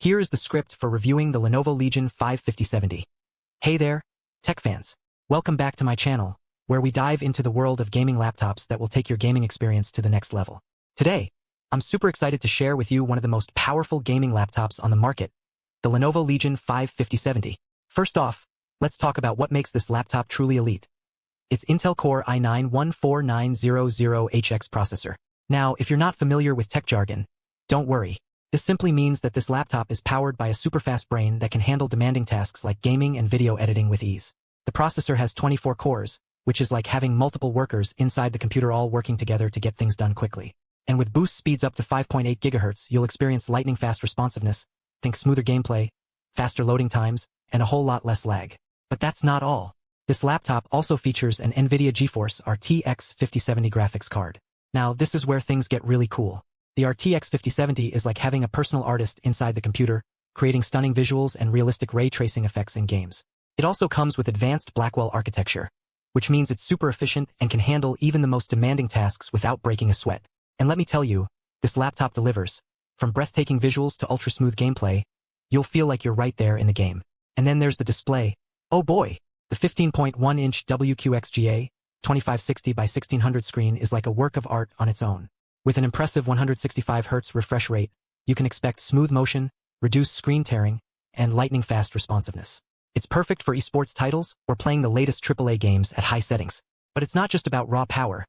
Here is the script for reviewing the Lenovo Legion 55070. Hey there, tech fans. Welcome back to my channel, where we dive into the world of gaming laptops that will take your gaming experience to the next level. Today, I'm super excited to share with you one of the most powerful gaming laptops on the market, the Lenovo Legion 55070. First off, let's talk about what makes this laptop truly elite. Its Intel Core i9-14900HX processor. Now, if you're not familiar with tech jargon, don't worry. This simply means that this laptop is powered by a super-fast brain that can handle demanding tasks like gaming and video editing with ease. The processor has 24 cores, which is like having multiple workers inside the computer all working together to get things done quickly. And with boost speeds up to 5.8 GHz, you'll experience lightning-fast responsiveness, think smoother gameplay, faster loading times, and a whole lot less lag. But that's not all. This laptop also features an NVIDIA GeForce RTX 5070 graphics card. Now, this is where things get really cool. The RTX 5070 is like having a personal artist inside the computer, creating stunning visuals and realistic ray tracing effects in games. It also comes with advanced Blackwell architecture, which means it's super efficient and can handle even the most demanding tasks without breaking a sweat. And let me tell you, this laptop delivers. From breathtaking visuals to ultra-smooth gameplay, you'll feel like you're right there in the game. And then there's the display. Oh boy! The 15.1-inch WQXGA 2560 by 1600 screen is like a work of art on its own. With an impressive 165Hz refresh rate, you can expect smooth motion, reduced screen tearing, and lightning-fast responsiveness. It's perfect for esports titles or playing the latest AAA games at high settings. But it's not just about raw power.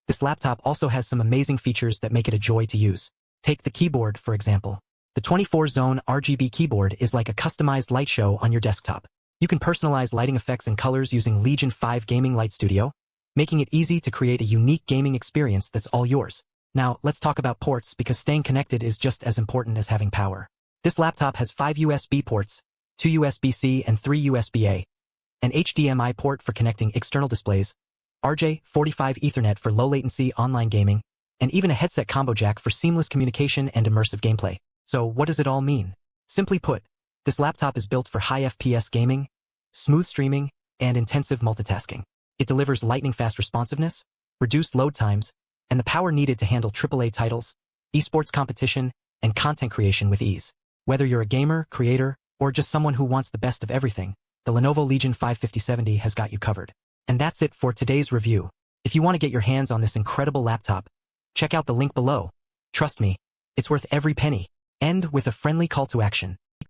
This laptop also has some amazing features that make it a joy to use. Take the keyboard, for example. The 24-zone RGB keyboard is like a customized light show on your desktop. You can personalize lighting effects and colors using Legion 5 Gaming Light Studio, making it easy to create a unique gaming experience that's all yours. Now, let's talk about ports because staying connected is just as important as having power. This laptop has 5 USB ports, 2 USB-C and 3 USB-A, an HDMI port for connecting external displays, RJ45 Ethernet for low-latency online gaming, and even a headset combo jack for seamless communication and immersive gameplay. So what does it all mean? Simply put, this laptop is built for high FPS gaming, smooth streaming, and intensive multitasking. It delivers lightning-fast responsiveness, reduced load times, and the power needed to handle AAA titles, esports competition, and content creation with ease. Whether you're a gamer, creator, or just someone who wants the best of everything, the Lenovo Legion 55070 has got you covered. And that's it for today's review. If you want to get your hands on this incredible laptop, check out the link below. Trust me, it's worth every penny. And with a friendly call to action,